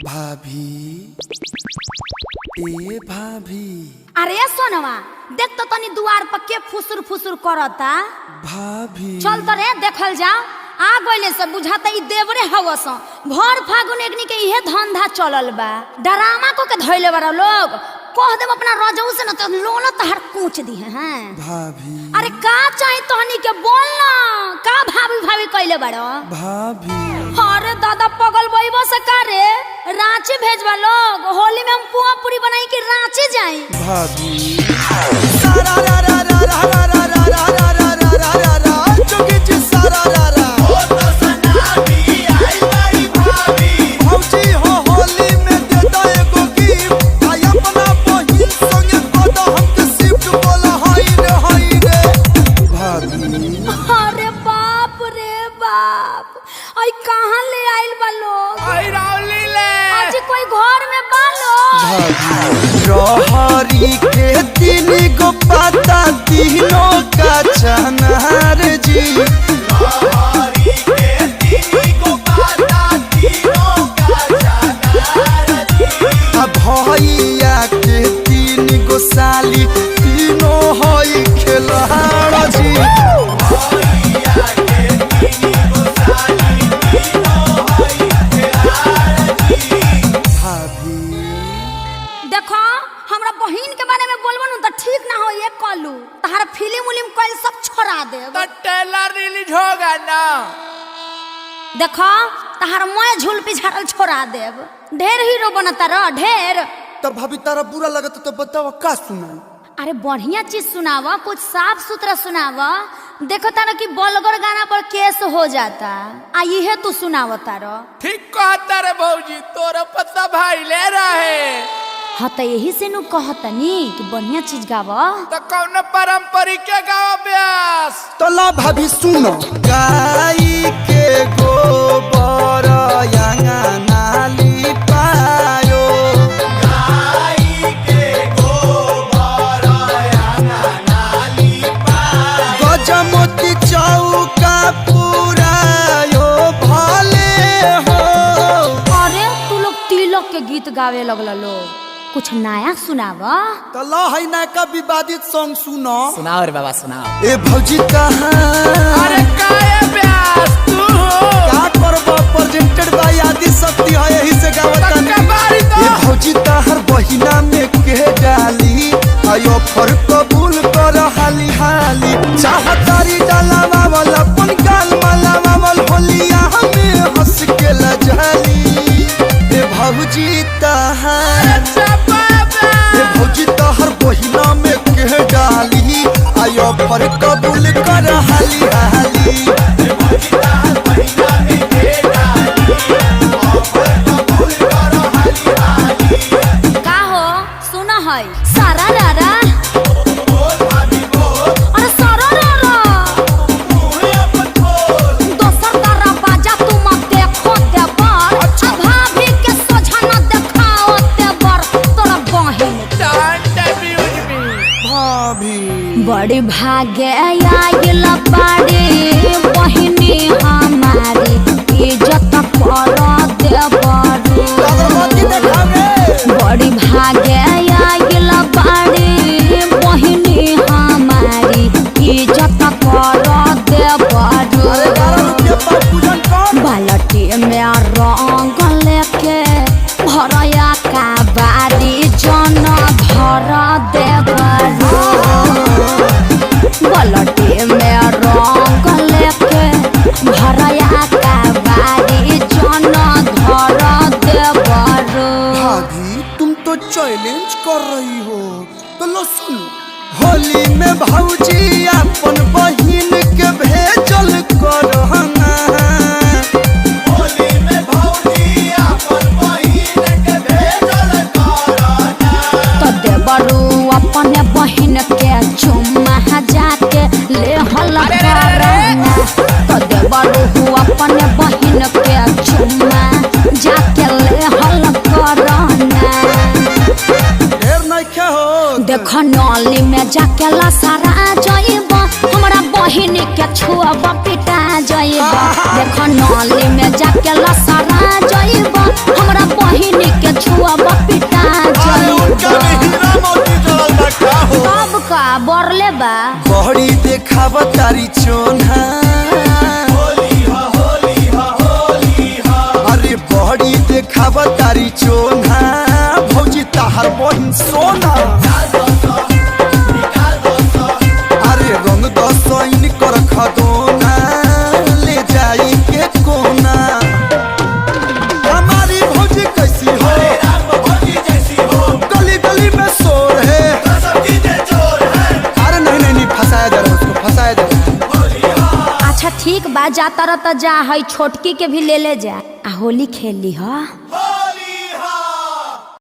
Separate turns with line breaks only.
भाभी ए भाभी।
अरे सोनवा देख तो तनी दुआर पर के फुसुर फुसुर करता।
भाभी
चल तो रे देखल जाओ। आ गइले से बुझाता ई देवरे हवस। भर फागुन एकनी के इहे धंधा चलल बा। डरामा को के धइले बारा लोग। कह देब अपना रजऊ से न तो लोन तहर कूच दी हैं।
भाभी
अरे का चाहि तोहनी के बोल ना। का भाभी भाभी कइले बारो।
भाभी
अरे दादा पगल बइबो से का रे। रांची भेजवा लोग। होली में हम पुआ पूरी बनाई के रांची जाई।
भाभी
सारा रा रा रा रा रा रा रा रा रा रा रा रा रा चुकी ची सारा रा रा ओ तो सनाबी आई बाई भाभी भौजी हो होली में दे दो एगो गिफ्ट आई अपना बहिन संगे कोदो हमके शिफ्ट बोला हाय रे
भाभी।
अरे बाप रे बाप। आई कहां ले आइल बा लोग।
आई रावली ले
आज कोई घर में बा लोग।
रहरी के तीन गो पाता तीनों का चनार जी रहरी के तीन गो पाता तीनों का चनार जी भैया के तीन गो साली तीनों हई खिलाड़ जी भैया के तीन गो साली तीनों हई खिलाड़ जी
भाभी
देखो हमरा बहिन के बारे में बोलबो न त ठीक ना हो ये कलू। तहार फिल्म उलिम कइल सब छोड़ा देब।
तो ट्रेलर रिलीज होगा ना।
देखो तहार मोय झूल पिछाड़ल छोड़ा देब। ढेर हीरो बनता रह ढेर।
तब भाभी तारा बुरा लगता तो बताओ का सुनाई।
अरे बढ़िया चीज सुनावा। कुछ साफ सुथरा सुनावा। देखो तारा कि बलगर गाना पर केस हो जाता। आ इहे तू सुनावा तारा।
ठीक कहता रे भौजी तोरा पता भाई ले रहे
हाँ तो यही से नु कहतनी कि बढ़िया चीज गावा।
तो कौन पारंपरिक के गाँव ब्यास
तो ला भाभी सुनो।
गाई के गोबर नाली पायो गाई के गोबर नाली पायो गजमोती चौका पुरायो भले हो।
अरे तू लोग तिलक के गीत गावे लगला लोग। कुछ नया सुनावा।
तो ला है ना का विवादित सॉन्ग सुनो।
सुनाओ रे बाबा सुनाओ।
ए भौजी कहाँ
अरे काहे ब्यास तू
क्या करबो प्रेजेंटेड बाय आदि शक्ति है यही से गावतानी।
ये
भौजी ताहर बहिना में के डाली आयो फर कबूल कर हाली हाली चाहतारी डालावा वाला पन गाल मालावा वाल होलिया हमें हंस के लजाली। ए भौजी ताहर ए भौजी ताहर बहिना में के डाली आयो फर कबूल कर हाली हाली।
का हो सुना है सारा रारा। अरे सारा रारा दोसर तारा बाजा तू मत देखो देवर। अब भाभी के सोझा न देखाओ देवर। तोरा बहिन
भाभी
बड़ी भागे आइल बाड़ी बहिनी हमारी इज्जत कर देवरू। बड़ी भागे आइल बाड़ी बहिनी हमारी इज्जत कर देवरू। बाल्टी में रंग लेके भरया का बारी जन भर देवरू। बाल्टी में रंग लेके भरया का बारी जन धर देवरू।
भाभी तुम तो चैलेंज कर रही हो। तो लो सुनो।
होली में भौजी अपन बहिन के भेजल करहना। होली में भौजी अपन बहिन के भेजल करहना।
तो देवरू अपने बहिन के चुम्मा जाके ले हल करना। तो देवरू अपने बहिन के चुम्मा जाके ले हल करना।
ढेर नहीं खे हो।
देख नली में जाके लसारा जइब। हमरा बहिन के छुआ पिटा जइब। देख नली में जाके लसारा जइब। हमरा बहिन
तारी चोन्हा अरे बड़ी देखाव तारी चोन्हा भौजी ताहर बहिन सोना अरे रंग दसैन कर खदोना ले जाई के कोना हमारी भौजी कैसी हो गली गली में शोर है अरे नहीं फंसाया जा रहा है उसको फंसाया जा रहा है।
अच्छा ठीक बा, जा तर त जा, है छोटकी के भी ले ले जा, आ होली खेल ली।